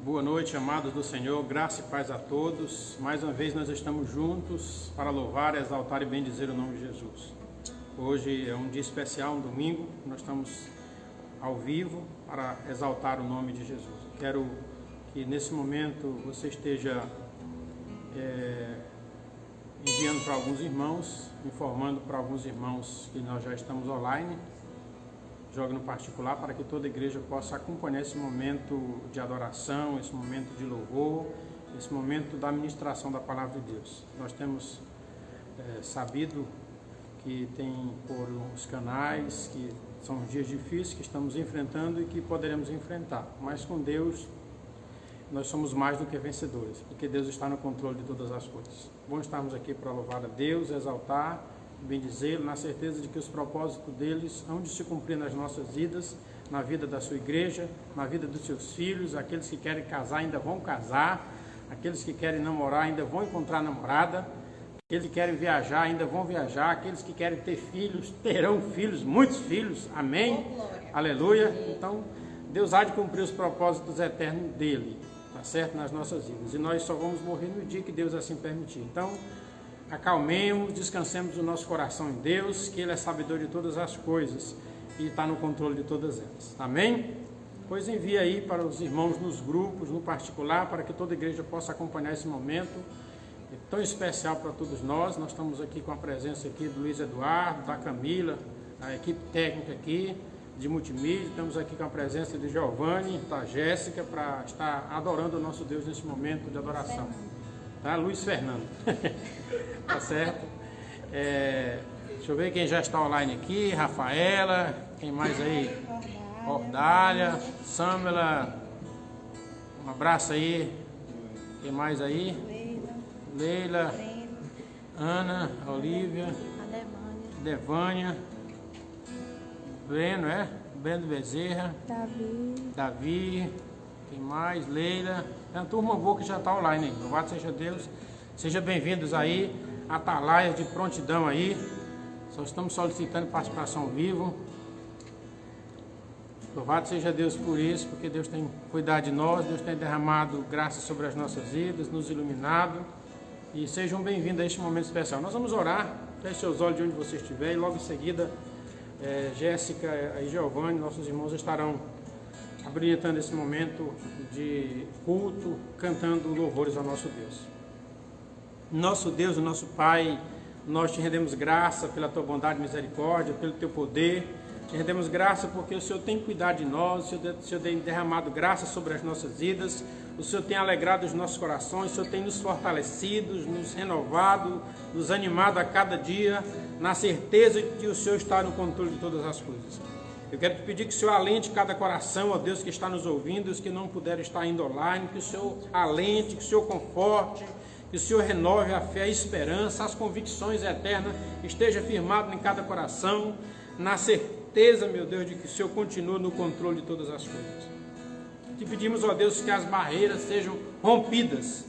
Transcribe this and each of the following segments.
Boa noite, amados do Senhor, graça e paz a todos. Mais uma vez nós estamos juntos para louvar, exaltar e bendizer o nome de Jesus. Hoje é um dia especial, um domingo, nós estamos ao vivo para exaltar o nome de Jesus. Quero que nesse momento você esteja enviando para alguns irmãos, informando para alguns irmãos que nós já estamos online. Jogue no particular para que toda a igreja possa acompanhar esse momento de adoração, esse momento de louvor, esse momento da ministração da palavra de Deus. Nós temos sabido que tem por os canais, que são dias difíceis que estamos enfrentando e que poderemos enfrentar, mas com Deus nós somos mais do que vencedores, porque Deus está no controle de todas as coisas. Bom estarmos aqui para louvar a Deus, exaltar, bendizê-lo, na certeza de que os propósitos deles hão de se cumprir nas nossas vidas, na vida da sua igreja, na vida dos seus filhos. Aqueles que querem casar ainda vão casar, aqueles que querem namorar ainda vão encontrar namorada, aqueles que querem viajar ainda vão viajar, aqueles que querem ter filhos terão filhos, muitos filhos, amém, aleluia. Então Deus há de cumprir os propósitos eternos dele, tá certo, nas nossas vidas, e nós só vamos morrer no dia que Deus assim permitir. Então acalmemos, descansemos o nosso coração em Deus, que Ele é sabedor de todas as coisas e está no controle de todas elas. Amém? Pois envie aí para os irmãos nos grupos, no particular, para que toda a igreja possa acompanhar esse momento tão especial para todos nós. Nós estamos aqui com a presença aqui do Luiz Eduardo, da Camila, a equipe técnica aqui de multimídia. Estamos aqui com a presença de Giovanni, da Jéssica, para estar adorando o nosso Deus nesse momento de adoração. Tá? Luiz Fernando. Tá certo? Deixa eu ver quem já está online aqui. Rafaela, quem mais aí? Ordália, Samela, um abraço aí. Quem mais aí? Leila, Ana, Olívia, Devânia, Breno, Breno Bezerra, Davi, quem mais? Leila. É uma turma boa que já está online aí. Louvado seja Deus. Sejam bem-vindos aí. Atalaia de prontidão aí. Só estamos solicitando participação ao vivo. Louvado seja Deus por isso, porque Deus tem cuidado de nós, Deus tem derramado graça sobre as nossas vidas, nos iluminado. E sejam bem-vindos a este momento especial. Nós vamos orar. Feche seus olhos de onde você estiver e logo em seguida Jéssica e Giovanni, nossos irmãos, estarão habilitando esse momento de culto, cantando louvores ao nosso Deus. Nosso Deus, o nosso Pai, nós te rendemos graça pela tua bondade e misericórdia, pelo teu poder. Te rendemos graça porque o Senhor tem cuidado de nós, o Senhor tem derramado graça sobre as nossas vidas, o Senhor tem alegrado os nossos corações, o Senhor tem nos fortalecido, nos renovado, nos animado a cada dia, na certeza de que o Senhor está no controle de todas as coisas. Eu quero te pedir que o Senhor alente cada coração, ó Deus, que está nos ouvindo, os que não puderam estar indo online, que o Senhor alente, que o Senhor conforte, que o Senhor renove a fé, a esperança, as convicções eternas, esteja firmado em cada coração, na certeza, meu Deus, de que o Senhor continua no controle de todas as coisas. Te pedimos, ó Deus, que as barreiras sejam rompidas,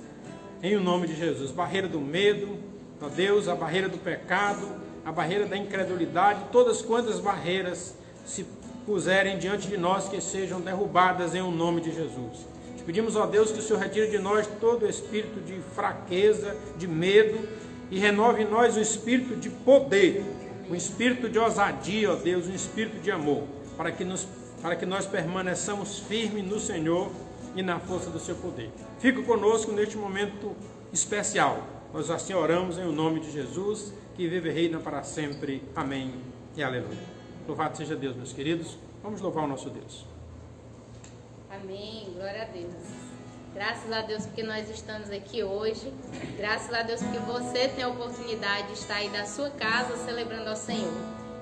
em o nome de Jesus. Barreira do medo, ó Deus, a barreira do pecado, a barreira da incredulidade, todas quantas barreiras se puserem diante de nós, que sejam derrubadas em o nome de Jesus. Te pedimos, ó Deus, que o Senhor retire de nós todo o espírito de fraqueza, de medo, e renove em nós o espírito de poder, um espírito de ousadia, ó Deus, um espírito de amor, para que nós permaneçamos firmes no Senhor e na força do seu poder. Fica conosco neste momento especial. Nós assim oramos em o nome de Jesus, que vive e reina para sempre. Amém e aleluia. Louvado seja Deus, meus queridos. Vamos louvar o nosso Deus. Amém, glória a Deus. Graças a Deus porque nós estamos aqui hoje. Graças a Deus porque você tem a oportunidade de estar aí da sua casa celebrando ao Senhor.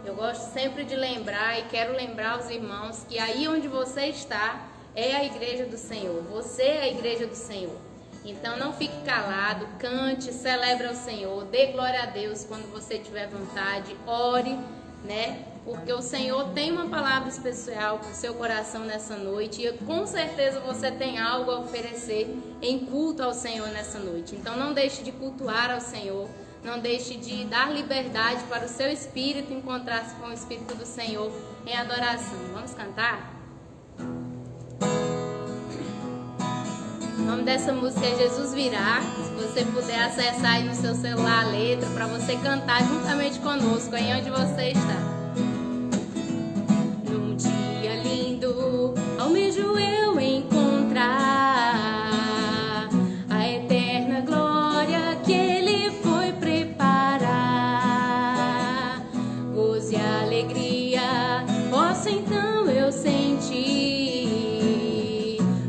Eu gosto sempre de lembrar e quero lembrar aos irmãos que aí onde você está é a igreja do Senhor. Você é a igreja do Senhor. Então não fique calado, cante, celebre ao Senhor, dê glória a Deus quando você tiver vontade, ore, né? Porque o Senhor tem uma palavra especial para o seu coração nessa noite e com certeza você tem algo a oferecer em culto ao Senhor nessa noite. Então não deixe de cultuar ao Senhor, não deixe de dar liberdade para o seu espírito encontrar-se com o Espírito do Senhor em adoração. Vamos cantar? nome dessa música é Jesus Virá. Se você puder acessar aí no seu celular a letra para você cantar juntamente conosco aí onde você está. Num dia lindo, almejo eu encontrar a eterna glória que Ele foi preparar. Gozo e alegria posso então eu sentir,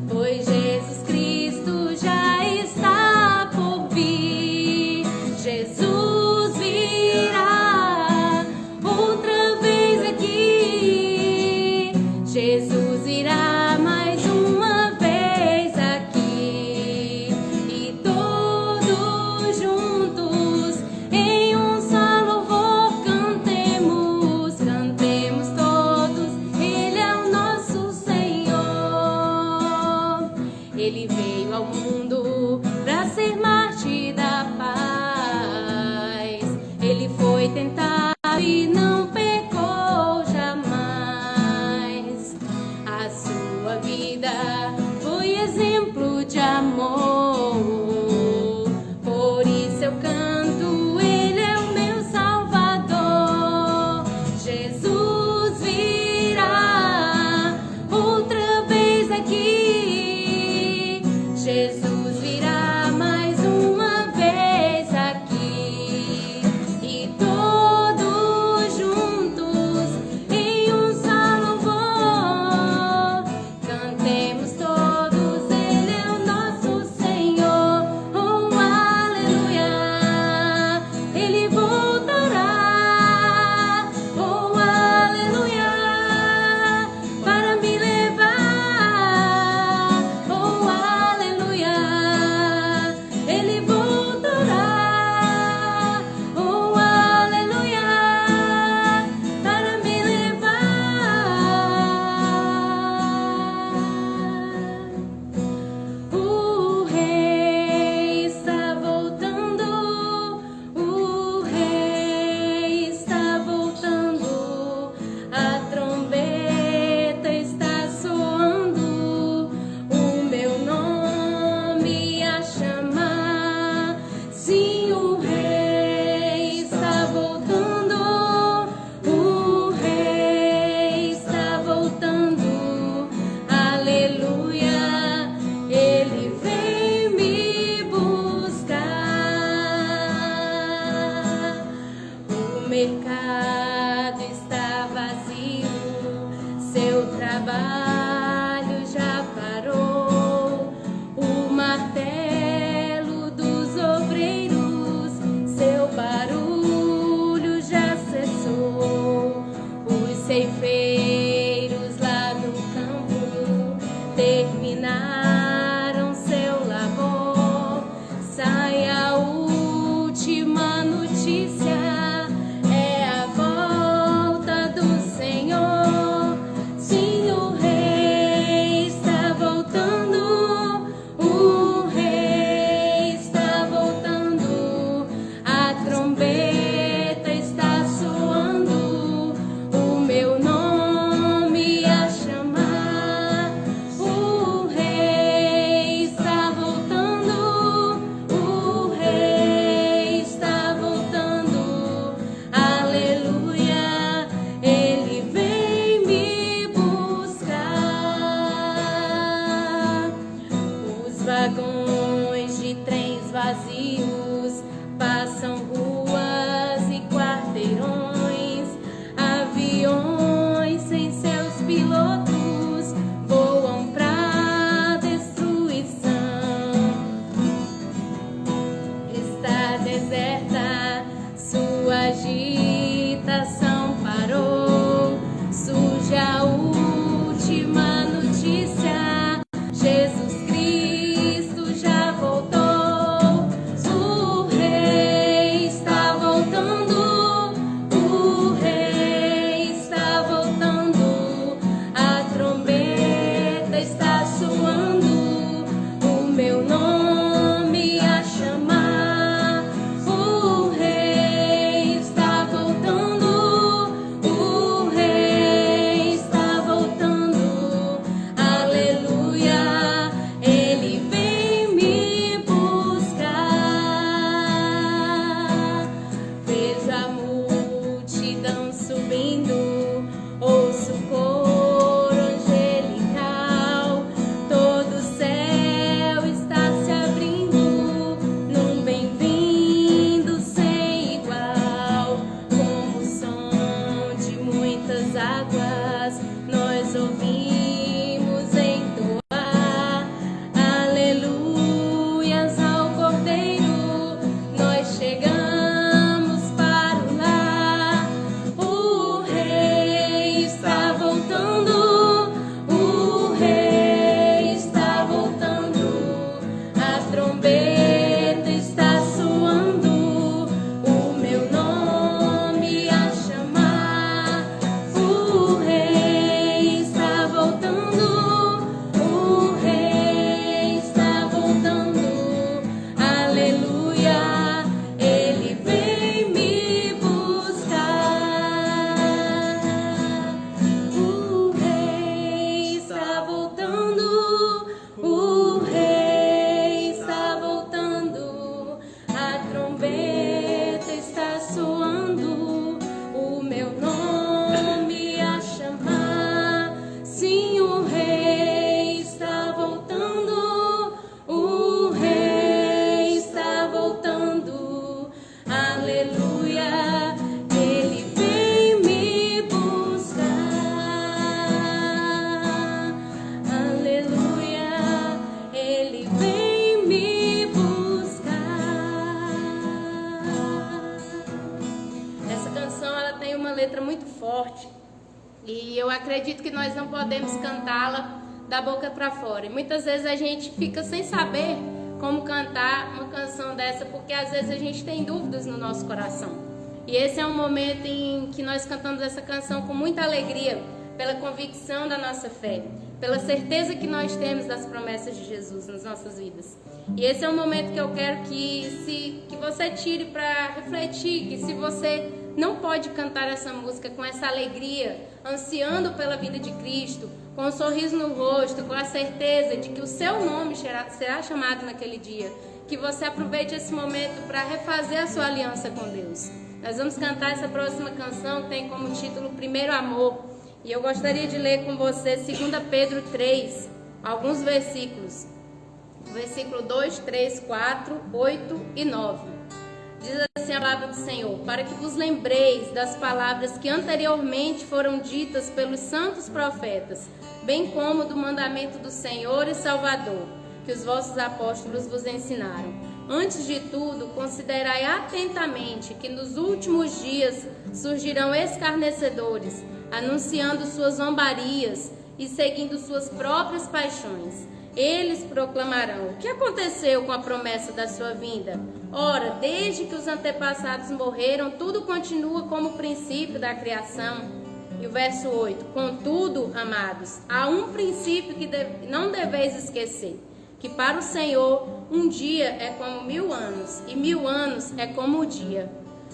pois Jesus Cristo já está por vir. Jesus virá outra vez aqui. Jesus irá mais uma vez aqui. E todos juntos em um só louvor cantemos, cantemos todos. Ele é o nosso Senhor. Ele veio ao mundo para ser mártir da paz. Ele foi tentado e não pecou jamais. A sua vida foi exemplo de amor. Por isso eu canto, Ele é o meu Salvador. Jesus virá outra vez aqui. Jesus virá mais uma vez aqui. E todos juntos em um só louvor cantemos todos. Ele é o nosso Senhor. Oh, aleluia. Ele voltará. Oh, aleluia. Para me levar. Oh, aleluia. Ele voltará. Oh, aleluia. Para me levar. O Rei está voltando. O Rei está voltando. A trombeta está soando. O meu nome a chamar. Sim, o Rei está voltando. O Rei está voltando. Aleluia. Ele vem me buscar. O mercado está vazio, seu trabalho já parou. O martelo dos obreiros, seu barulho já cessou. Os ceifeiros lá no campo terminaram seu labor. Sai a última notícia, é a volta do Senhor. Sim, o Rei está voltando. O Rei está voltando. A trombeta está soando. O meu nome a chamar. O Rei está voltando. O Rei está voltando. Aleluia. Ele vem me buscar. Os vagões de trens vazios passam ruas e quarteirões. Aviões sem seus pilotos voam pra destruição. Está deserta, sua agitação parou. Surge a última notícia, Jesus Cristo já voltou. O E eu acredito que nós não podemos cantá-la da boca para fora. E muitas vezes a gente fica sem saber como cantar uma canção dessa, porque às vezes a gente tem dúvidas no nosso coração. E esse é um momento em que nós cantamos essa canção com muita alegria, pela convicção da nossa fé, pela certeza que nós temos das promessas de Jesus nas nossas vidas. E esse é um momento que eu quero que você tire para refletir, que se você não pode cantar essa música com essa alegria, ansiando pela vida de Cristo, com um sorriso no rosto, com a certeza de que o seu nome será chamado naquele dia, que você aproveite esse momento para refazer a sua aliança com Deus. Nós vamos cantar essa próxima canção que tem como título Primeiro Amor. E eu gostaria de ler com você 2 Pedro 3, alguns versículos. Versículo 2, 3, 4, 8 e 9. Diz assim a palavra do Senhor: para que vos lembreis das palavras que anteriormente foram ditas pelos santos profetas, bem como do mandamento do Senhor e Salvador, que os vossos apóstolos vos ensinaram. Antes de tudo, considerai atentamente que nos últimos dias surgirão escarnecedores, anunciando suas zombarias e seguindo suas próprias paixões. Eles proclamarão: o que aconteceu com a promessa da sua vinda? Ora, desde que os antepassados morreram, tudo continua como o princípio da criação. E o verso 8: contudo, amados, há um princípio que não deveis esquecer, que para o Senhor um dia é como 1000 anos, e 1000 anos é como o dia.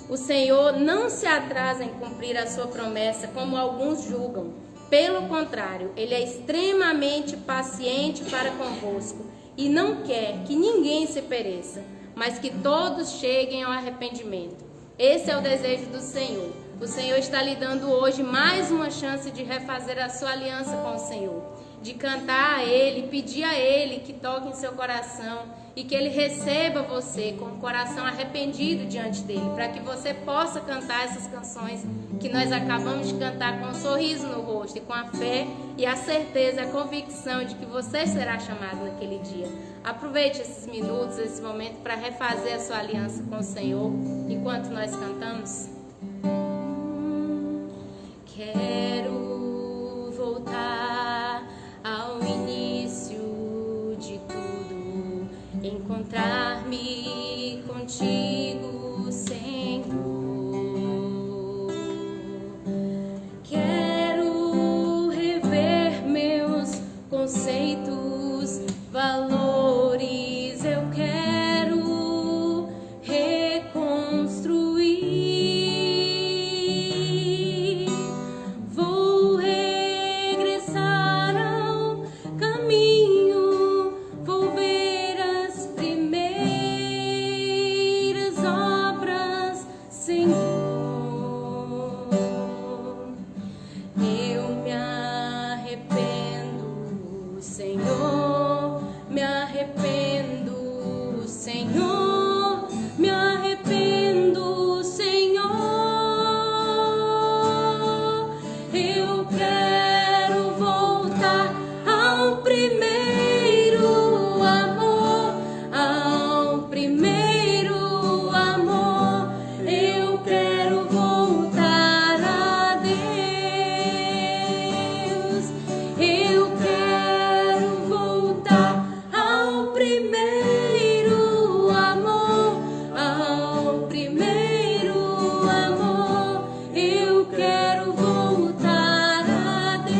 O Senhor não se atrasa em cumprir a sua promessa, como alguns julgam. Pelo contrário, Ele é extremamente paciente para convosco e não quer que ninguém se pereça, mas que todos cheguem ao arrependimento. Esse é o desejo do Senhor. O Senhor está lhe dando hoje mais uma chance de refazer a sua aliança com o Senhor, de cantar a Ele, pedir a Ele que toque em seu coração e que Ele receba você com o coração arrependido diante dEle, para que você possa cantar essas canções que nós acabamos de cantar com um sorriso no rosto e com a fé e a certeza, a convicção de que você será chamado naquele dia. Aproveite esses minutos, esse momento para refazer a sua aliança com o Senhor enquanto nós cantamos. Quero voltar ao início de tudo, encontrar-me contigo, Senhor. Quero rever meus conceitos, valores, eu quero reconstruir. Vou regressar ao caminho, vou ver as primeiras obras, Senhor. Eu me arrependo, Senhor, me arrependo, Senhor, me arrependo, Senhor. Eu quero voltar ao primeiro amor, ao primeiro amor. Eu quero voltar a Deus. Eu quero voltar ao primeiro amor, ao primeiro amor. Eu quero voltar a Deus.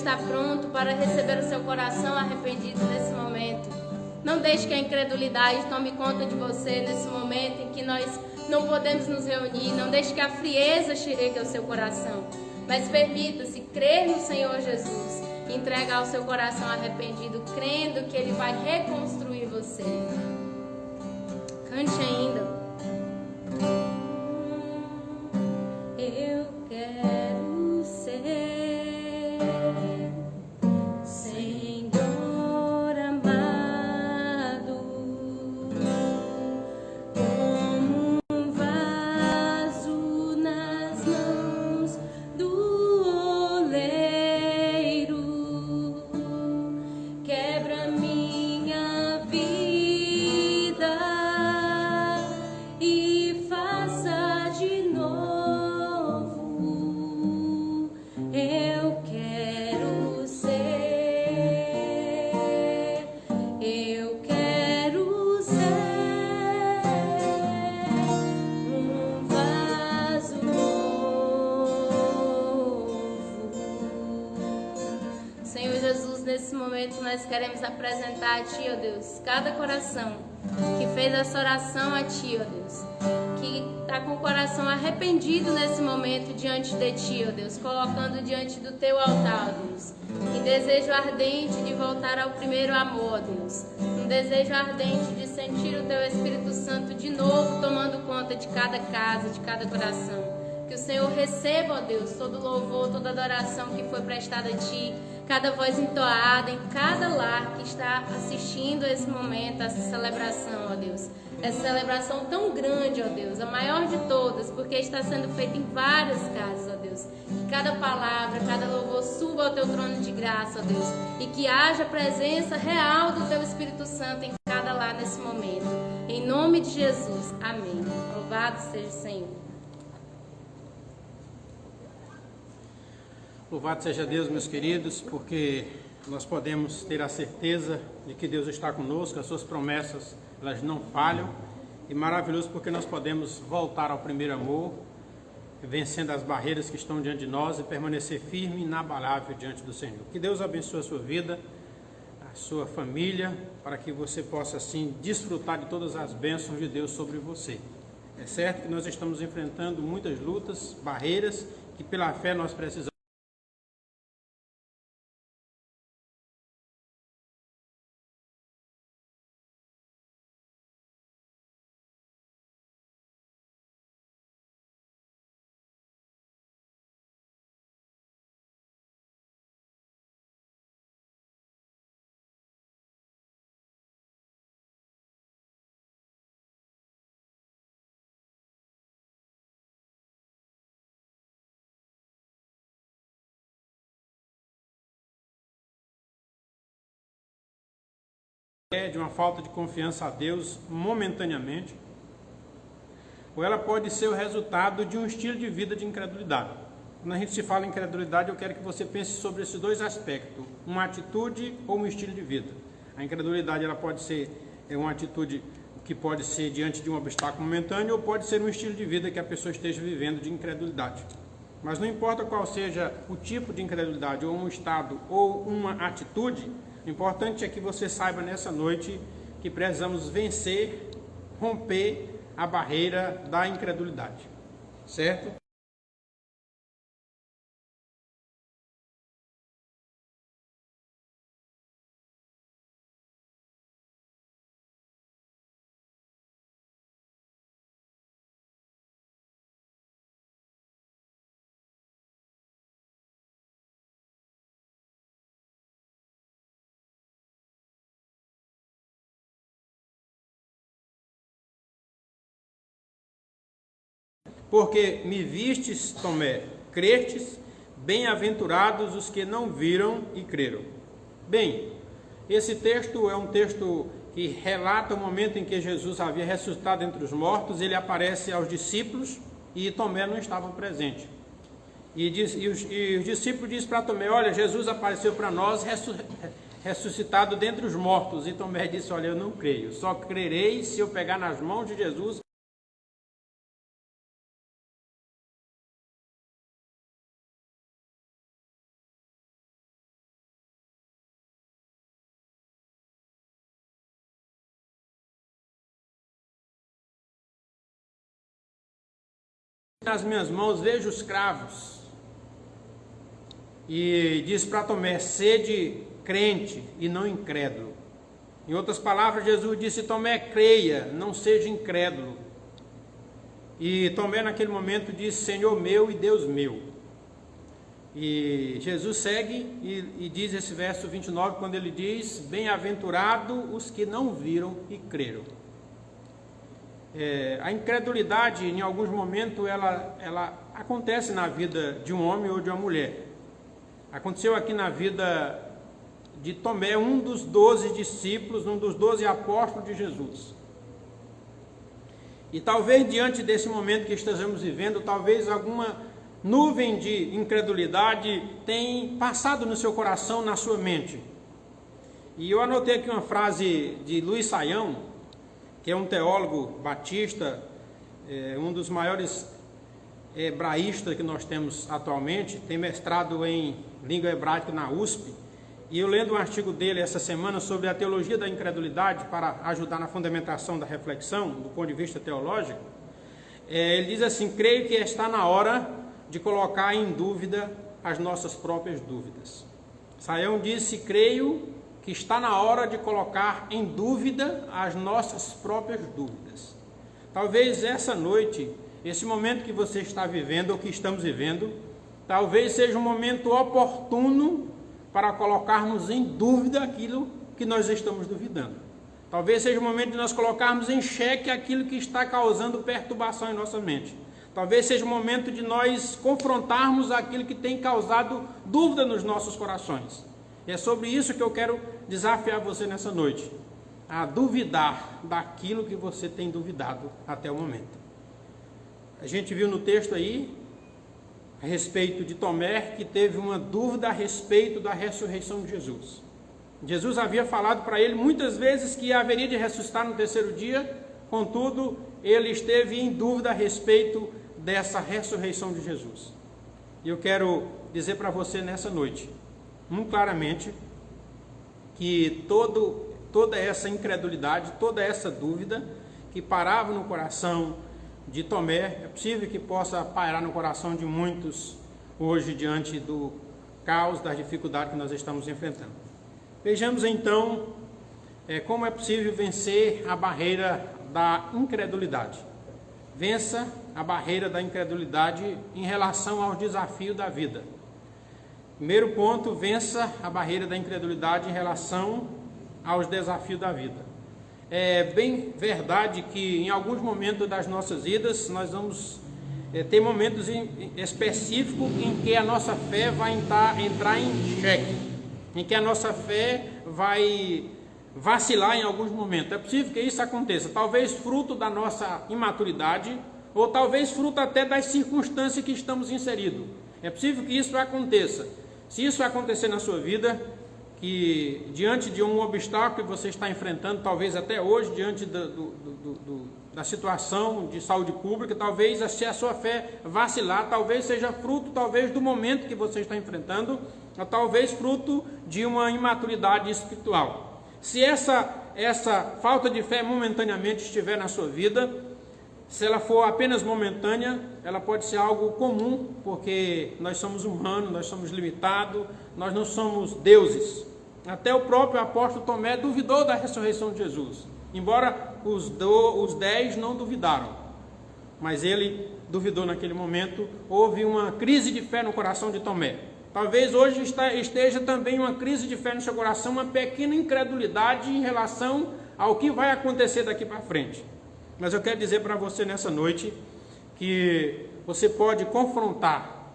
está pronto para receber o seu coração arrependido nesse momento. Não deixe que a incredulidade tome conta de você nesse momento em que nós não podemos nos reunir. Não deixe que a frieza chegue ao seu coração. Mas permita-se crer no Senhor Jesus e entregar o seu coração arrependido, crendo que Ele vai reconstruir você. Cante ainda. Eu quero ser Senhor amado, como um vaso nas mãos do oleiro. Quebra minha vida e faça de novo. Eu quero ser um vaso novo. Senhor Jesus, nesse momento nós queremos apresentar a Ti, ó Deus, cada coração que fez essa oração a Ti, ó Deus, que está com o coração arrependido nesse momento diante de Ti, ó Deus, colocando diante do Teu altar, ó Deus, em desejo ardente de voltar ao primeiro amor, ó Deus, um desejo ardente de sentir o Teu Espírito Santo de novo tomando conta de cada casa, de cada coração. Que o Senhor receba, ó Deus, todo louvor, toda adoração que foi prestada a Ti, cada voz entoada em cada lar que está assistindo a esse momento, a essa celebração, ó Deus. Essa celebração tão grande, ó Deus, a maior de todas, porque está sendo feita em várias casas, ó Deus. Que cada palavra, cada louvor suba ao Teu trono de graça, ó Deus, e que haja presença real do Teu Espírito Santo em cada lar nesse momento. Em nome de Jesus, amém. Louvado seja o Senhor. Louvado seja Deus, meus queridos, porque nós podemos ter a certeza de que Deus está conosco, as suas promessas, elas não falham, e maravilhoso porque nós podemos voltar ao primeiro amor, vencendo as barreiras que estão diante de nós e permanecer firme e inabalável diante do Senhor. Que Deus abençoe a sua vida, a sua família, para que você possa assim desfrutar de todas as bênçãos de Deus sobre você. É certo que nós estamos enfrentando muitas lutas, barreiras, que pela fé nós precisamos. De uma falta de confiança a Deus momentaneamente, ou ela pode ser o resultado de um estilo de vida de incredulidade. Quando a gente se fala em incredulidade, eu quero que você pense sobre esses dois aspectos, uma atitude ou um estilo de vida. A incredulidade ela pode ser uma atitude que pode ser diante de um obstáculo momentâneo, ou pode ser um estilo de vida que a pessoa esteja vivendo de incredulidade. Mas não importa qual seja o tipo de incredulidade, ou um estado, ou uma atitude, o importante é que você saiba nessa noite que precisamos vencer, romper a barreira da incredulidade, certo? Porque me vistes, Tomé, crestes, bem-aventurados os que não viram e creram. Bem, esse texto é um texto que relata o momento em que Jesus havia ressuscitado entre os mortos. Ele aparece aos discípulos e Tomé não estava presente. E os discípulos dizem para Tomé: olha, Jesus apareceu para nós ressuscitado dentre os mortos. E Tomé disse: olha, eu não creio, só crerei se eu pegar nas mãos de Jesus nas minhas mãos, vejo os cravos. E diz para Tomé: sede crente e não incrédulo. Em outras palavras, Jesus disse: Tomé, creia, não seja incrédulo. E Tomé naquele momento disse: Senhor meu e Deus meu. E Jesus segue e diz esse verso 29, quando ele diz: bem-aventurado os que não viram e creram. A incredulidade, em alguns momentos, ela acontece na vida de um homem ou de uma mulher. Aconteceu aqui na vida de Tomé, um dos 12 discípulos, um dos 12 apóstolos de Jesus. E talvez diante desse momento que estejamos vivendo, talvez alguma nuvem de incredulidade tenha passado no seu coração, na sua mente. E eu anotei aqui uma frase de Luiz Saião, que é um teólogo batista, um dos maiores hebraístas que nós temos atualmente, tem mestrado em língua hebraica na USP. E eu lendo um artigo dele essa semana sobre a teologia da incredulidade para ajudar na fundamentação da reflexão, do ponto de vista teológico, ele diz assim: creio que está na hora de colocar em dúvida as nossas próprias dúvidas. Saião disse: creio que está na hora de colocar em dúvida as nossas próprias dúvidas. Talvez essa noite, esse momento que você está vivendo, ou que estamos vivendo, talvez seja um momento oportuno para colocarmos em dúvida aquilo que nós estamos duvidando. Talvez seja o momento de nós colocarmos em xeque aquilo que está causando perturbação em nossa mente. Talvez seja o momento de nós confrontarmos aquilo que tem causado dúvida nos nossos corações. E é sobre isso que eu quero desafiar você nessa noite, a duvidar daquilo que você tem duvidado até o momento. A gente viu no texto aí a respeito de Tomé, que teve uma dúvida a respeito da ressurreição de Jesus. Jesus havia falado para ele muitas vezes que haveria de ressuscitar no terceiro dia, contudo, ele esteve em dúvida a respeito dessa ressurreição de Jesus. E eu quero dizer para você nessa noite, muito claramente, que toda essa incredulidade, toda essa dúvida que parava no coração de Tomé, é possível que possa pairar no coração de muitos hoje diante do caos, das dificuldades que nós estamos enfrentando. Vejamos então como é possível vencer a barreira da incredulidade. Vença a barreira da incredulidade em relação ao desafio da vida. Primeiro ponto, vença a barreira da incredulidade em relação aos desafios da vida. É bem verdade que em alguns momentos das nossas vidas nós vamos ter momentos específicos em que a nossa fé vai entrar em xeque, em que a nossa fé vai vacilar em alguns momentos. É possível que isso aconteça, talvez fruto da nossa imaturidade, ou talvez fruto até das circunstâncias que estamos inseridos. É possível que isso aconteça. Se isso acontecer na sua vida, que diante de um obstáculo que você está enfrentando, talvez até hoje, diante da situação de saúde pública, talvez se a sua fé vacilar, talvez seja fruto talvez do momento que você está enfrentando, ou talvez fruto de uma imaturidade espiritual. Se essa falta de fé momentaneamente estiver na sua vida, se ela for apenas momentânea, ela pode ser algo comum, porque nós somos humanos, nós somos limitados, nós não somos deuses. Até o próprio apóstolo Tomé duvidou da ressurreição de Jesus, embora os 10 não duvidaram, mas ele duvidou naquele momento. Houve uma crise de fé no coração de Tomé. Talvez hoje esteja também uma crise de fé no seu coração, uma pequena incredulidade em relação ao que vai acontecer daqui para frente. Mas eu quero dizer para você nessa noite que você pode confrontar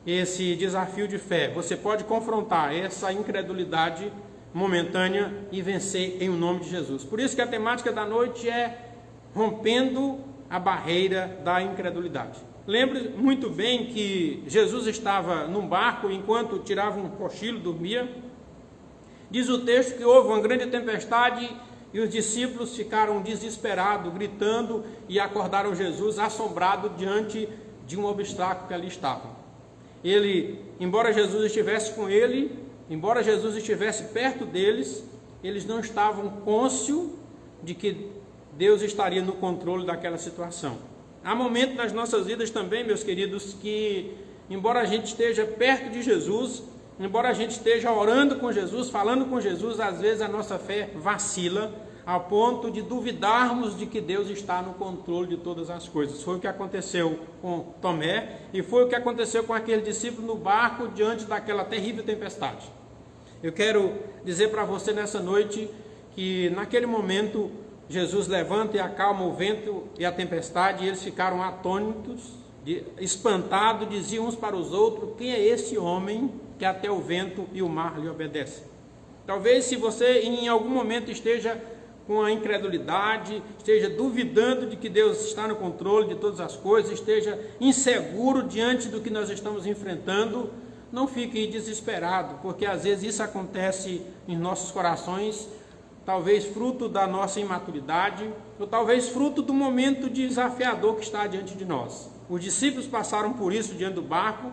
esse desafio de fé, você pode confrontar essa incredulidade momentânea e vencer em nome de Jesus. Por isso que a temática da noite é rompendo a barreira da incredulidade. Lembre muito bem que Jesus estava num barco enquanto tirava um cochilo, dormia. Diz o texto que houve uma grande tempestade e os discípulos ficaram desesperados, gritando, e acordaram Jesus assombrado diante de um obstáculo que ali estava. Embora Jesus estivesse com ele, embora Jesus estivesse perto deles, eles não estavam cônscios de que Deus estaria no controle daquela situação. Há momentos nas nossas vidas também, meus queridos, que embora a gente esteja perto de Jesus, embora a gente esteja orando com Jesus, falando com Jesus, às vezes a nossa fé vacila ao ponto de duvidarmos de que Deus está no controle de todas as coisas. Foi o que aconteceu com Tomé e foi o que aconteceu com aquele discípulo no barco diante daquela terrível tempestade. Eu quero dizer para você nessa noite que naquele momento Jesus levanta e acalma o vento e a tempestade, e eles ficaram atônitos, espantados, diziam uns para os outros: quem é esse homem que até o vento e o mar lhe obedecem? Talvez se você em algum momento esteja com a incredulidade, esteja duvidando de que Deus está no controle de todas as coisas, esteja inseguro diante do que nós estamos enfrentando, não fique desesperado, porque às vezes isso acontece em nossos corações, talvez fruto da nossa imaturidade, ou talvez fruto do momento desafiador que está diante de nós. Os discípulos passaram por isso diante do barco,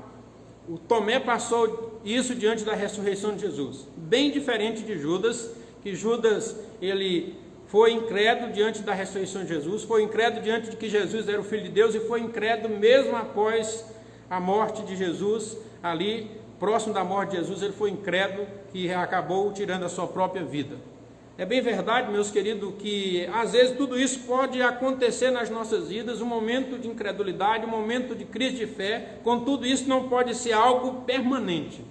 o Tomé passou isso diante da ressurreição de Jesus. Bem diferente de Judas, que Judas, ele foi incrédulo diante da ressurreição de Jesus, foi incrédulo diante de que Jesus era o Filho de Deus, e foi incrédulo mesmo após a morte de Jesus, ali, próximo da morte de Jesus, ele foi incrédulo, que acabou tirando a sua própria vida. É bem verdade, meus queridos, que às vezes tudo isso pode acontecer nas nossas vidas, um momento de incredulidade, um momento de crise de fé, contudo isso não pode ser algo permanente.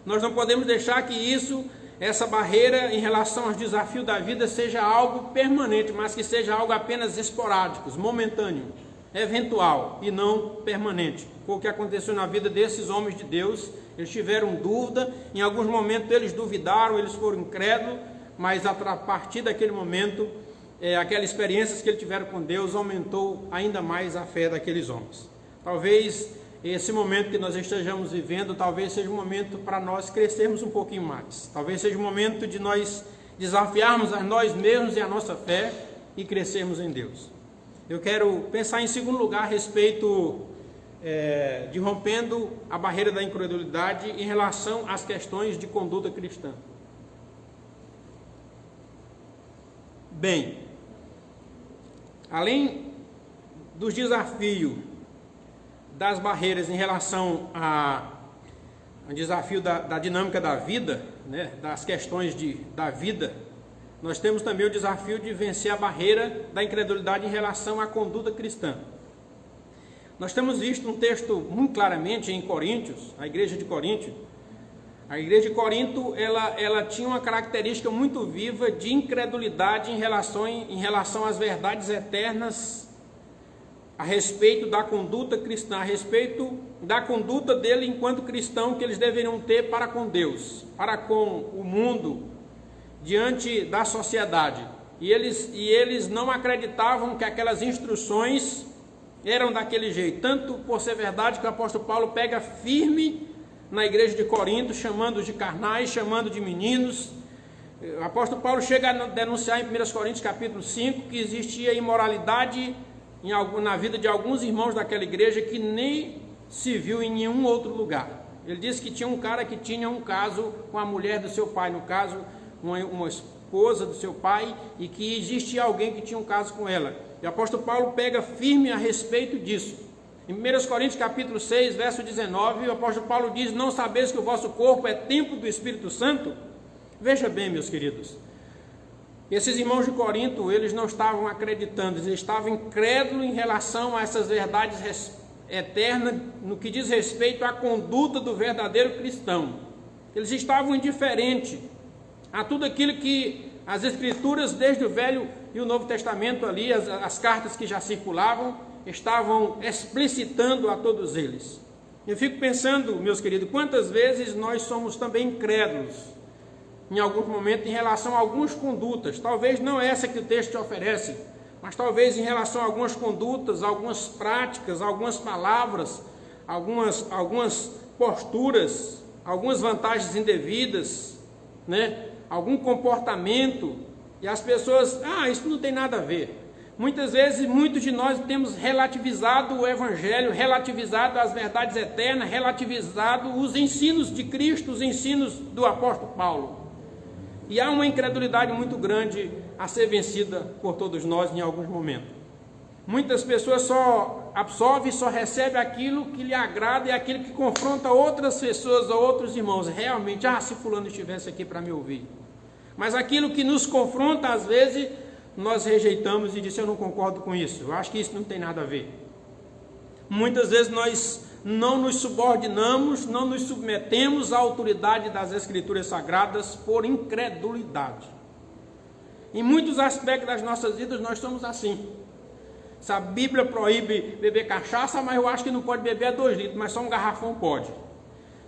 Nós não podemos deixar que isso, essa barreira em relação aos desafios da vida seja algo permanente, mas que seja algo apenas esporádico, momentâneo, eventual e não permanente. Foi o que aconteceu na vida desses homens de Deus. Eles tiveram dúvida, em alguns momentos eles duvidaram, eles foram incrédulos, mas a partir daquele momento, aquelas experiências que eles tiveram com Deus aumentou ainda mais a fé daqueles homens. Talvez esse momento que nós estejamos vivendo, talvez seja um momento para nós crescermos um pouquinho mais. Talvez seja um momento de nós desafiarmos a nós mesmos e a nossa fé e crescermos em Deus. Eu quero pensar em segundo lugar a respeito de rompendo a barreira da incredulidade em relação às questões de conduta cristã. Bem, além dos desafios das barreiras em relação ao desafio da dinâmica da vida, né, das questões da vida, nós temos também o desafio de vencer a barreira da incredulidade em relação à conduta cristã. Nós temos visto um texto muito claramente em Coríntios, a igreja de Corinto. A igreja de Corinto, ela tinha uma característica muito viva de incredulidade em relação às verdades eternas, a respeito da conduta cristã, a respeito da conduta dele enquanto cristão que eles deveriam ter para com Deus, para com o mundo, diante da sociedade. E eles não acreditavam que aquelas instruções eram daquele jeito, tanto por ser verdade que o apóstolo Paulo pega firme na igreja de Corinto, chamando de carnais, chamando de meninos. O apóstolo Paulo chega a denunciar em 1 Coríntios capítulo 5 que existia imoralidade na vida de alguns irmãos daquela igreja que nem se viu em nenhum outro lugar. Ele disse que tinha um cara que tinha um caso com a mulher do seu pai, no caso uma esposa do seu pai, e que existia alguém que tinha um caso com ela. E o apóstolo Paulo pega firme a respeito disso. Em 1 Coríntios capítulo 6, verso 19, o apóstolo Paulo diz: não sabeis que o vosso corpo é templo do Espírito Santo? Veja bem, meus queridos, esses irmãos de Corinto, eles não estavam acreditando, eles estavam incrédulos em relação a essas verdades eternas, no que diz respeito à conduta do verdadeiro cristão. Eles estavam indiferentes a tudo aquilo que as Escrituras, desde o Velho e o Novo Testamento ali, as cartas que já circulavam, estavam explicitando a todos eles. Eu fico pensando, meus queridos, quantas vezes nós somos também incrédulos, em alguns momentos, em relação a algumas condutas, talvez não essa que o texto te oferece, mas talvez em relação a algumas condutas, algumas práticas, algumas palavras, algumas posturas, algumas vantagens indevidas, né? Algum comportamento, e as pessoas, isso não tem nada a ver. Muitas vezes, muitos de nós temos relativizado o Evangelho, relativizado as verdades eternas, relativizado os ensinos de Cristo, os ensinos do apóstolo Paulo. E há uma incredulidade muito grande a ser vencida por todos nós em alguns momentos. Muitas pessoas só absorvem, só recebem aquilo que lhe agrada e aquilo que confronta outras pessoas ou outros irmãos. Realmente, se fulano estivesse aqui para me ouvir. Mas aquilo que nos confronta, às vezes, nós rejeitamos e dizemos, eu não concordo com isso. Eu acho que isso não tem nada a ver. Muitas vezes nós não nos subordinamos, não nos submetemos à autoridade das Escrituras Sagradas por incredulidade. Em muitos aspectos das nossas vidas nós somos assim. Se a Bíblia proíbe beber cachaça, mas eu acho que não pode beber 2 litros, mas só um garrafão pode.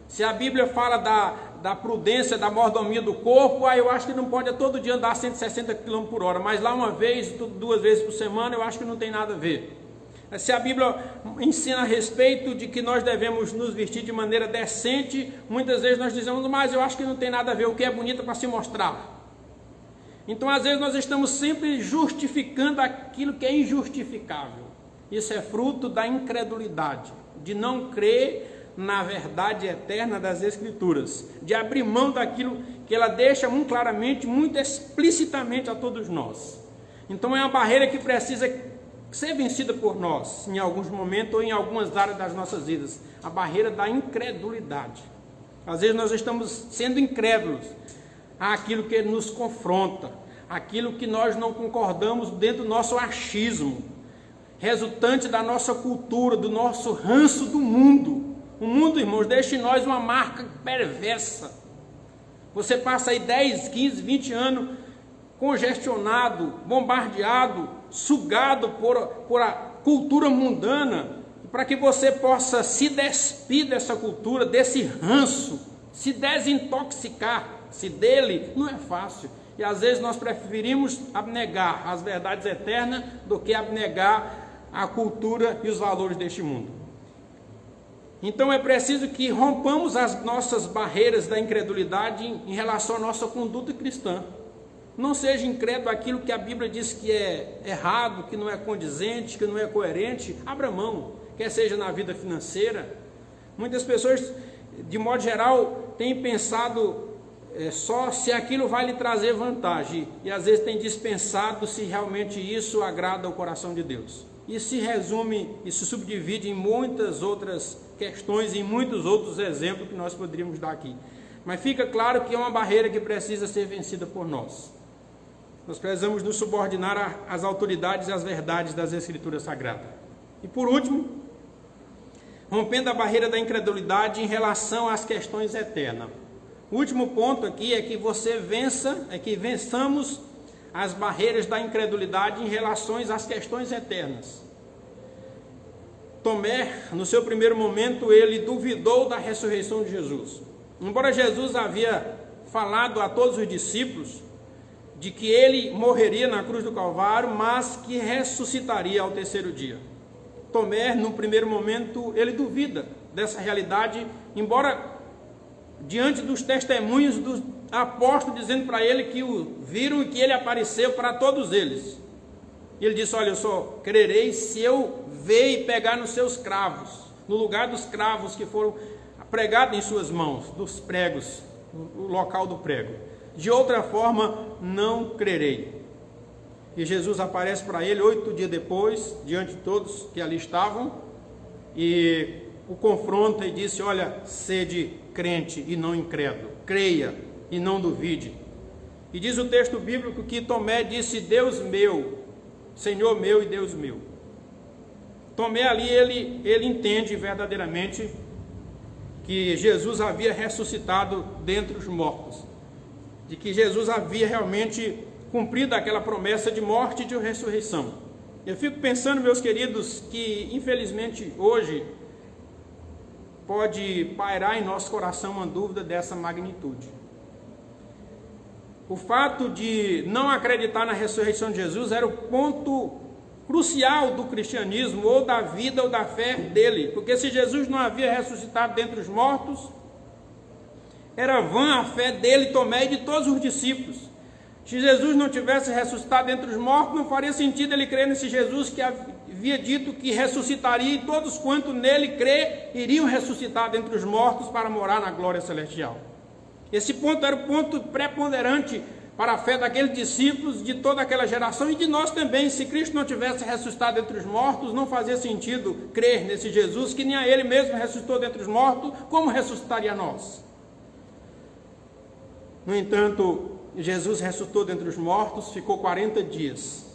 Se a Bíblia fala da prudência, da mordomia do corpo, eu acho que não pode todo dia andar 160 km por hora, mas lá uma vez, 2 vezes por semana, eu acho que não tem nada a ver. Se a Bíblia ensina a respeito de que nós devemos nos vestir de maneira decente, muitas vezes nós dizemos, mas eu acho que não tem nada a ver, o que é bonito é para se mostrar. Então, às vezes, nós estamos sempre justificando aquilo que é injustificável. Isso é fruto da incredulidade, de não crer na verdade eterna das Escrituras, de abrir mão daquilo que ela deixa muito claramente, muito explicitamente a todos nós. Então, é uma barreira que precisa ser vencida por nós, em alguns momentos ou em algumas áreas das nossas vidas. A barreira da incredulidade. Às vezes, nós estamos sendo incrédulos àquilo que nos confronta, aquilo que nós não concordamos dentro do nosso achismo, resultante da nossa cultura, do nosso ranço do mundo. O mundo, irmãos, deixa em nós uma marca perversa. Você passa aí 10, 15, 20 anos congestionado, bombardeado, sugado por a cultura mundana, para que você possa se despir dessa cultura, desse ranço, se desintoxicar-se dele, não é fácil. E às vezes nós preferimos abnegar as verdades eternas do que abnegar a cultura e os valores deste mundo. Então é preciso que rompamos as nossas barreiras da incredulidade em relação à nossa conduta cristã. Não seja incrédulo àquilo que a Bíblia diz que é errado, que não é condizente, que não é coerente. Abra mão, quer seja na vida financeira. Muitas pessoas, de modo geral, têm pensado só se aquilo vai lhe trazer vantagem, e às vezes tem dispensado se realmente isso agrada ao coração de Deus. Isso se resume e se subdivide em muitas outras questões, em muitos outros exemplos que nós poderíamos dar aqui. Mas fica claro que é uma barreira que precisa ser vencida por nós. Nós precisamos nos subordinar às autoridades e às verdades das Escrituras Sagradas. E por último, rompendo a barreira da incredulidade em relação às questões eternas. O último ponto aqui é que vençamos as barreiras da incredulidade em relação às questões eternas. Tomé, no seu primeiro momento, ele duvidou da ressurreição de Jesus. Embora Jesus havia falado a todos os discípulos de que ele morreria na cruz do Calvário, mas que ressuscitaria ao 3º dia. Tomé, no primeiro momento, ele duvida dessa realidade, embora diante dos testemunhos dos apóstolos dizendo para ele que o viram e que ele apareceu para todos eles. Ele disse, olha, eu só crerei se eu ver e pegar nos seus cravos, no lugar dos cravos que foram pregados em suas mãos, dos pregos, no local do prego. De outra forma, não crerei. E Jesus aparece para ele 8 dias depois, diante de todos que ali estavam, e o confronta e disse, olha, sede crente e não incrédulo, creia e não duvide. E diz o texto bíblico que Tomé disse, Deus meu, Senhor meu e Deus meu. Tomé ali, ele entende verdadeiramente que Jesus havia ressuscitado dentre os mortos, de que Jesus havia realmente cumprido aquela promessa de morte e de ressurreição. Eu fico pensando, meus queridos, que infelizmente hoje pode pairar em nosso coração uma dúvida dessa magnitude. O fato de não acreditar na ressurreição de Jesus era o ponto crucial do cristianismo, ou da vida ou da fé dele, porque se Jesus não havia ressuscitado dentre os mortos, era vã a fé dele, Tomé e de todos os discípulos. Se Jesus não tivesse ressuscitado dentre os mortos, não faria sentido ele crer nesse Jesus que havia dito que ressuscitaria, e todos quanto nele crê, iriam ressuscitar dentre os mortos para morar na glória celestial. Esse ponto era o ponto preponderante para a fé daqueles discípulos, de toda aquela geração e de nós também. Se Cristo não tivesse ressuscitado dentre os mortos, não fazia sentido crer nesse Jesus, que nem a Ele mesmo ressuscitou dentre os mortos, como ressuscitaria nós? No entanto, Jesus ressuscitou dentre os mortos, ficou 40 dias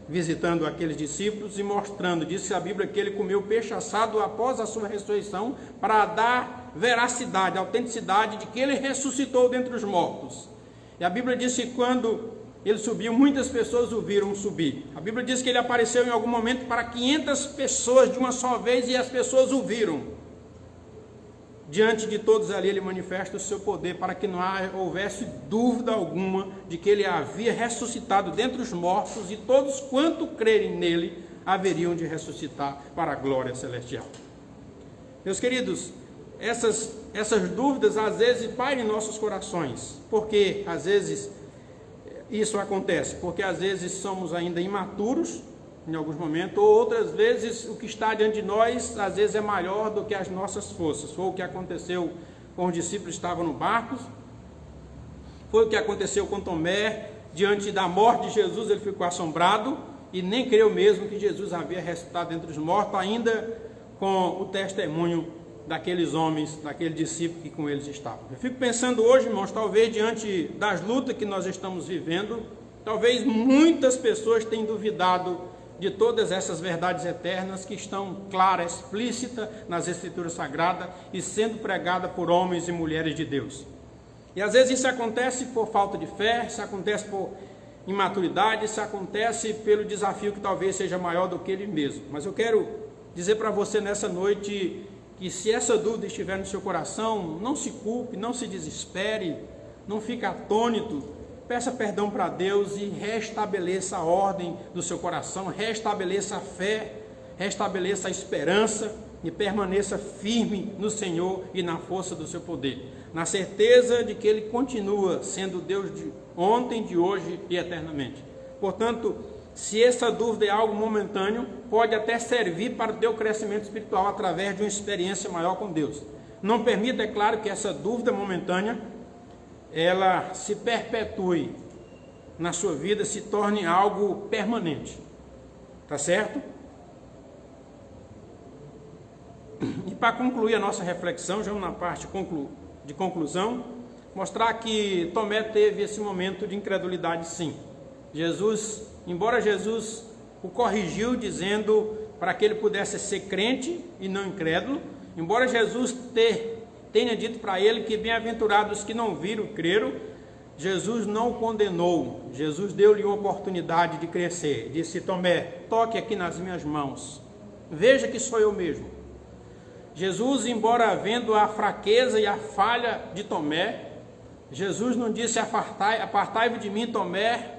visitando aqueles discípulos e mostrando, disse a Bíblia, que ele comeu peixe assado após a sua ressurreição, para dar veracidade, autenticidade de que ele ressuscitou dentre os mortos. E a Bíblia diz que quando ele subiu, muitas pessoas o viram subir. A Bíblia diz que ele apareceu em algum momento para 500 pessoas de uma só vez, e as pessoas o viram. Diante de todos ali, ele manifesta o seu poder para que não houvesse dúvida alguma de que ele havia ressuscitado dentre os mortos, e todos quanto crerem nele haveriam de ressuscitar para a glória celestial. Meus queridos, essas dúvidas às vezes pairam em nossos corações. Porque às vezes isso acontece? Porque às vezes somos ainda imaturos em alguns momentos, ou outras vezes o que está diante de nós às vezes é maior do que as nossas forças. Foi o que aconteceu com os discípulos que estavam no barco, foi o que aconteceu com Tomé. Diante da morte de Jesus, ele ficou assombrado e nem creu mesmo que Jesus havia ressuscitado dentre os mortos, ainda com o testemunho daqueles homens, daquele discípulo que com eles estavam. Eu fico pensando hoje, irmãos, talvez diante das lutas que nós estamos vivendo, talvez muitas pessoas tenham duvidado de todas essas verdades eternas que estão claras, explícitas nas Escrituras Sagradas e sendo pregadas por homens e mulheres de Deus. E às vezes isso acontece por falta de fé, isso acontece por imaturidade, isso acontece pelo desafio que talvez seja maior do que ele mesmo. Mas eu quero dizer para você nessa noite que se essa dúvida estiver no seu coração, não se culpe, não se desespere, não fique atônito. Peça perdão para Deus e restabeleça a ordem do seu coração, restabeleça a fé, restabeleça a esperança e permaneça firme no Senhor e na força do seu poder, na certeza de que Ele continua sendo Deus de ontem, de hoje e eternamente. Portanto, se essa dúvida é algo momentâneo, pode até servir para o teu crescimento espiritual através de uma experiência maior com Deus. Não permita, é claro, que essa dúvida momentânea ela se perpetue na sua vida, se torne algo permanente. Tá certo? E para concluir a nossa reflexão, já na parte de conclusão, mostrar que Tomé teve esse momento de incredulidade, sim. Embora Jesus o corrigiu, dizendo para que ele pudesse ser crente e não incrédulo, embora Jesus tenha dito para ele que bem-aventurados que não viram e creram, Jesus não o condenou. Jesus deu-lhe uma oportunidade de crescer. Disse: Tomé, toque aqui nas minhas mãos, veja que sou eu mesmo. Jesus, embora vendo a fraqueza e a falha de Tomé, Jesus não disse: apartai-vos de mim, Tomé.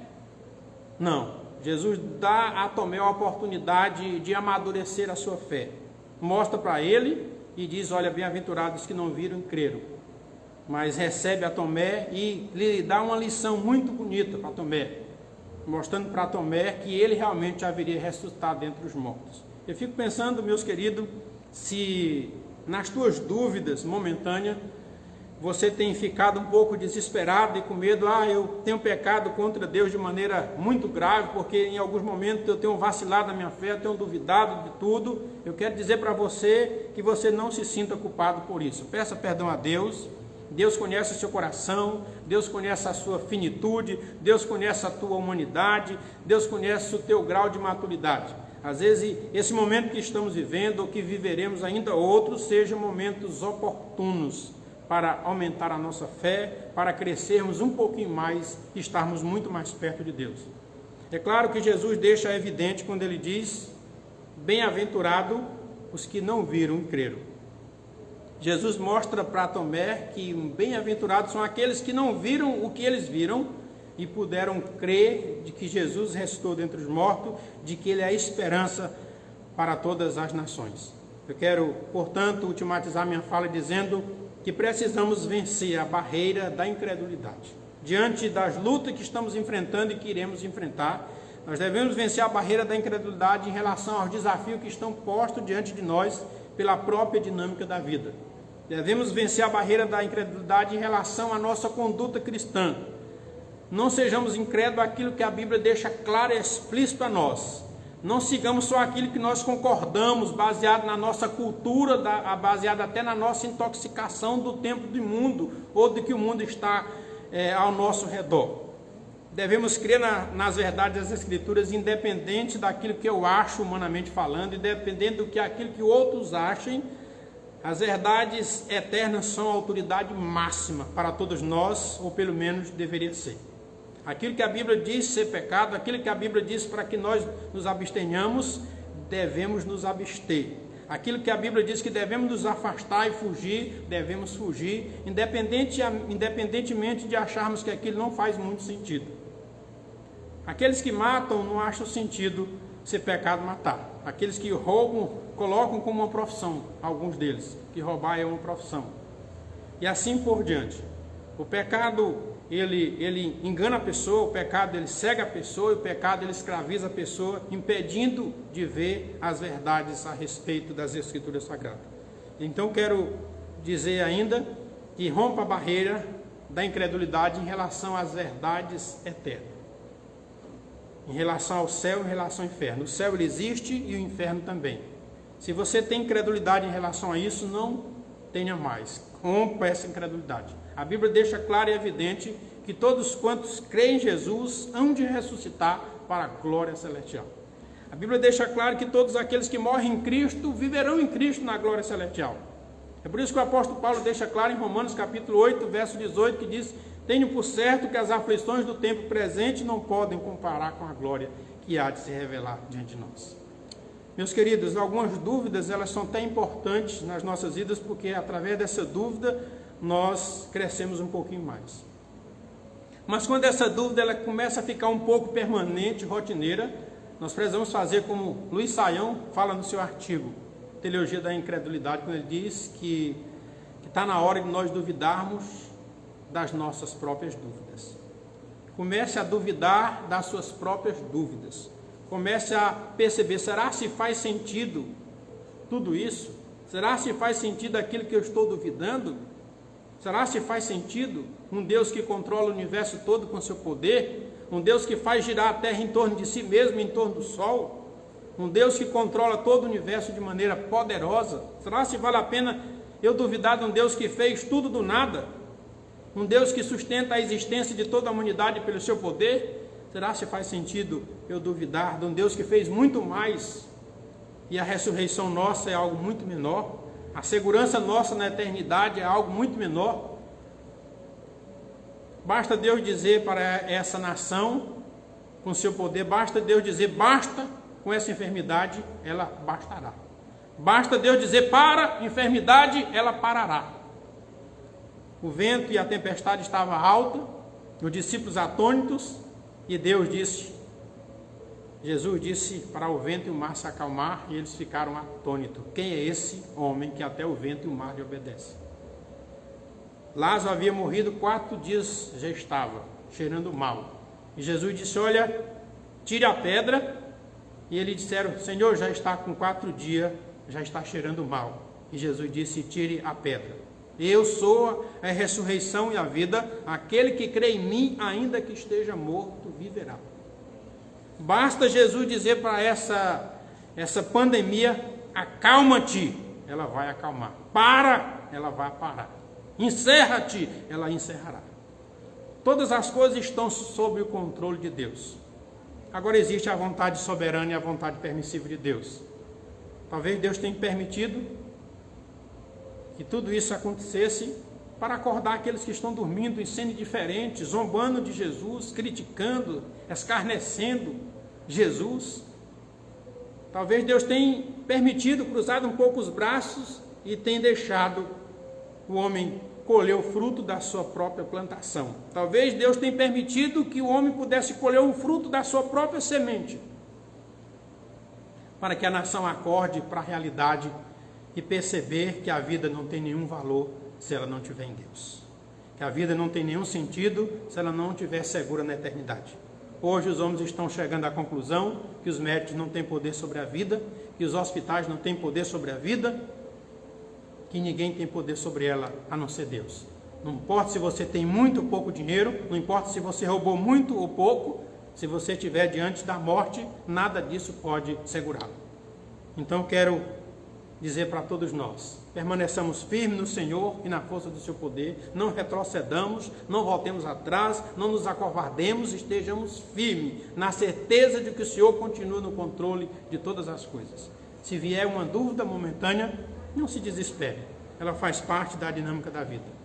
Não, Jesus dá a Tomé a oportunidade de amadurecer a sua fé. Mostra para ele e diz: olha, bem-aventurados que não viram e creram. Mas recebe a Tomé e lhe dá uma lição muito bonita para Tomé, mostrando para Tomé que ele realmente haveria ressuscitado dentre os mortos. Eu fico pensando, meus queridos, se nas tuas dúvidas momentâneas você tem ficado um pouco desesperado e com medo: eu tenho pecado contra Deus de maneira muito grave, porque em alguns momentos eu tenho vacilado na minha fé, eu tenho duvidado de tudo. Eu quero dizer para você que você não se sinta culpado por isso. Peça perdão a Deus. Deus conhece o seu coração, Deus conhece a sua finitude, Deus conhece a tua humanidade, Deus conhece o teu grau de maturidade. Às vezes esse momento que estamos vivendo, ou que viveremos ainda outros, sejam momentos oportunos para aumentar a nossa fé, para crescermos um pouquinho mais e estarmos muito mais perto de Deus. É claro que Jesus deixa evidente quando ele diz: bem-aventurado os que não viram e creram. Jesus mostra para Tomé que bem-aventurados são aqueles que não viram o que eles viram e puderam crer de que Jesus ressuscitou dentre os mortos, de que Ele é a esperança para todas as nações. Eu quero, portanto, ultimatizar minha fala dizendo que precisamos vencer a barreira da incredulidade. Diante das lutas que estamos enfrentando e que iremos enfrentar, nós devemos vencer a barreira da incredulidade em relação aos desafios que estão postos diante de nós pela própria dinâmica da vida. Devemos vencer a barreira da incredulidade em relação à nossa conduta cristã. Não sejamos incrédulos àquilo que a Bíblia deixa claro e explícito a nós. Não sigamos só aquilo que nós concordamos, baseado na nossa cultura, baseado até na nossa intoxicação do tempo do mundo, ou do que o mundo está ao nosso redor. Devemos crer nas verdades das Escrituras, independente daquilo que eu acho humanamente falando, independente do que aquilo que outros achem. As verdades eternas são a autoridade máxima para todos nós, ou pelo menos deveria ser. Aquilo que a Bíblia diz ser pecado, aquilo que a Bíblia diz para que nós nos abstenhamos, devemos nos abster. Aquilo que a Bíblia diz que devemos nos afastar e fugir, devemos fugir, independentemente de acharmos que aquilo não faz muito sentido. Aqueles que matam não acham sentido ser pecado matar. Aqueles que roubam, colocam como uma profissão, alguns deles, que roubar é uma profissão. E assim por diante. O pecado, ele engana a pessoa, o pecado, ele cega a pessoa, e o pecado, ele escraviza a pessoa, impedindo de ver as verdades a respeito das Escrituras Sagradas. Então, quero dizer ainda que rompa a barreira da incredulidade em relação às verdades eternas. Em relação ao céu, em relação ao inferno. O céu ele existe e o inferno também. Se você tem incredulidade em relação a isso, não tenha mais. Rompa essa incredulidade. A Bíblia deixa claro e evidente que todos quantos creem em Jesus hão de ressuscitar para a glória celestial. A Bíblia deixa claro que todos aqueles que morrem em Cristo viverão em Cristo na glória celestial. É por isso que o apóstolo Paulo deixa claro em Romanos capítulo 8, verso 18, que diz: tenho por certo que as aflições do tempo presente não podem comparar com a glória que há de se revelar diante de nós. Meus queridos, algumas dúvidas, elas são até importantes nas nossas vidas, porque através dessa dúvida nós crescemos um pouquinho mais. Mas quando essa dúvida ela começa a ficar um pouco permanente, rotineira, nós precisamos fazer como Luiz Saião fala no seu artigo, Teologia da Incredulidade, quando ele diz que está na hora de nós duvidarmos das nossas próprias dúvidas. Comece a duvidar das suas próprias dúvidas. Comece a perceber, será se faz sentido tudo isso? Será se faz sentido aquilo que eu estou duvidando? Será se faz sentido um Deus que controla o universo todo com seu poder? Um Deus que faz girar a terra em torno de si mesmo, em torno do sol? Um Deus que controla todo o universo de maneira poderosa? Será se vale a pena eu duvidar de um Deus que fez tudo do nada? Um Deus que sustenta a existência de toda a humanidade pelo seu poder? Será se faz sentido eu duvidar de um Deus que fez muito mais e a ressurreição nossa é algo muito menor? A segurança nossa na eternidade é algo muito menor? Basta Deus dizer para essa nação, com seu poder, basta Deus dizer, basta com essa enfermidade, ela bastará. Basta Deus dizer, para, enfermidade, ela parará. O vento e a tempestade estavam alta, os discípulos atônitos, e Deus disse, Jesus disse para o vento e o mar se acalmar, e eles ficaram atônitos. Quem é esse homem que até o vento e o mar lhe obedecem? Lázaro havia morrido 4 dias, já estava cheirando mal. E Jesus disse, olha, tire a pedra. E eles disseram, Senhor, já está com 4 dias, já está cheirando mal. E Jesus disse, tire a pedra. Eu sou a ressurreição e a vida, aquele que crê em mim, ainda que esteja morto, viverá. Basta Jesus dizer para essa pandemia, acalma-te, ela vai acalmar. Para, ela vai parar. Encerra-te, ela encerrará. Todas as coisas estão sob o controle de Deus. Agora existe a vontade soberana e a vontade permissiva de Deus. Talvez Deus tenha permitido que tudo isso acontecesse para acordar aqueles que estão dormindo e sendo indiferentes, zombando de Jesus, criticando, escarnecendo Jesus. Talvez Deus tenha permitido, cruzado um pouco os braços e tenha deixado o homem colher o fruto da sua própria plantação. Talvez Deus tenha permitido que o homem pudesse colher o fruto da sua própria semente, para que a nação acorde para a realidade e perceber que a vida não tem nenhum valor se ela não estiver em Deus. Que a vida não tem nenhum sentido se ela não estiver segura na eternidade. Hoje os homens estão chegando à conclusão que os médicos não têm poder sobre a vida, que os hospitais não têm poder sobre a vida, que ninguém tem poder sobre ela a não ser Deus. Não importa se você tem muito ou pouco dinheiro, não importa se você roubou muito ou pouco, se você estiver diante da morte, nada disso pode segurá-lo. Então quero dizer para todos nós, permaneçamos firmes no Senhor e na força do seu poder, não retrocedamos, não voltemos atrás, não nos acovardemos, estejamos firmes na certeza de que o Senhor continua no controle de todas as coisas. Se vier uma dúvida momentânea, não se desespere, ela faz parte da dinâmica da vida.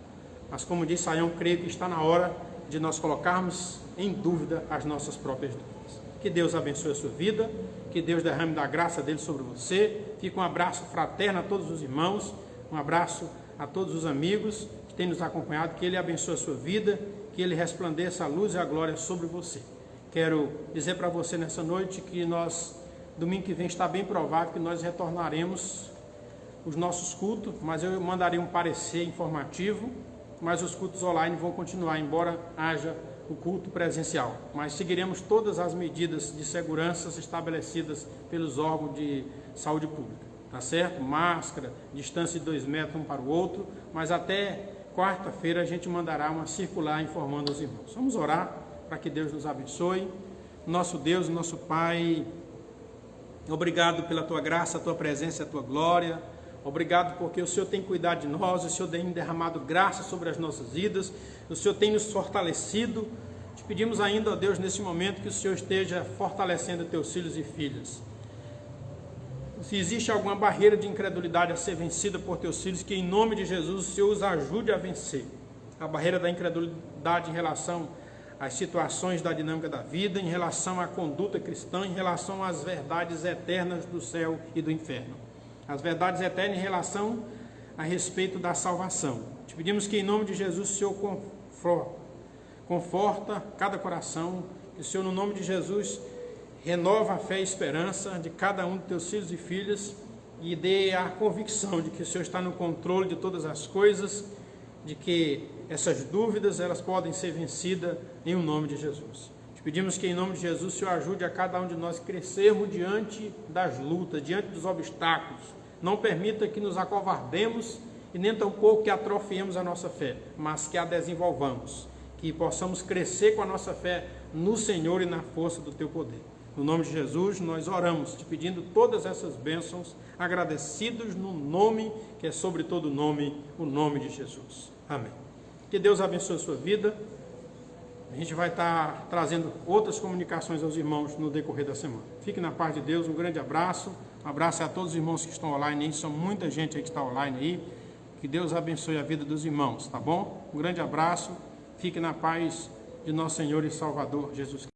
Mas como disse Sayão, creio que está na hora de nós colocarmos em dúvida as nossas próprias dúvidas. Que Deus abençoe a sua vida, que Deus derrame da graça dele sobre você. Fica um abraço fraterno a todos os irmãos, um abraço a todos os amigos que têm nos acompanhado, que ele abençoe a sua vida, que ele resplandeça a luz e a glória sobre você. Quero dizer para você nessa noite que nós, domingo que vem, está bem provável que nós retornaremos os nossos cultos, mas eu mandarei um parecer informativo, mas os cultos online vão continuar, embora haja o culto presencial, mas seguiremos todas as medidas de segurança estabelecidas pelos órgãos de saúde pública, tá certo? Máscara, distância de 2 metros um para o outro, mas até quarta-feira a gente mandará uma circular informando os irmãos. Vamos orar para que Deus nos abençoe. Nosso Deus, nosso Pai, obrigado pela tua graça, a tua presença, a tua glória. Obrigado porque o Senhor tem cuidado de nós, o Senhor tem derramado graça sobre as nossas vidas, o Senhor tem nos fortalecido. Te pedimos ainda, ó Deus, nesse momento que o Senhor esteja fortalecendo teus filhos e filhas. Se existe alguma barreira de incredulidade a ser vencida por teus filhos, que em nome de Jesus o Senhor os ajude a vencer. A barreira da incredulidade em relação às situações da dinâmica da vida, em relação à conduta cristã, em relação às verdades eternas do céu e do inferno. As verdades eternas em relação a respeito da salvação. Te pedimos que em nome de Jesus o Senhor conforta cada coração, que o Senhor no nome de Jesus renova a fé e a esperança de cada um de teus filhos e filhas e dê a convicção de que o Senhor está no controle de todas as coisas, de que essas dúvidas elas podem ser vencidas em nome de Jesus. Pedimos que em nome de Jesus o Senhor ajude a cada um de nós a crescermos diante das lutas, diante dos obstáculos. Não permita que nos acovardemos e nem tampouco que atrofiemos a nossa fé, mas que a desenvolvamos, que possamos crescer com a nossa fé no Senhor e na força do teu poder. No nome de Jesus nós oramos, te pedindo todas essas bênçãos, agradecidos no nome que é sobre todo nome, o nome de Jesus. Amém. Que Deus abençoe a sua vida. A gente vai estar trazendo outras comunicações aos irmãos no decorrer da semana. Fique na paz de Deus, um grande abraço. Um abraço a todos os irmãos que estão online aí, são muita gente aí que está online aí. Que Deus abençoe a vida dos irmãos, tá bom? Um grande abraço, fique na paz de nosso Senhor e Salvador Jesus Cristo.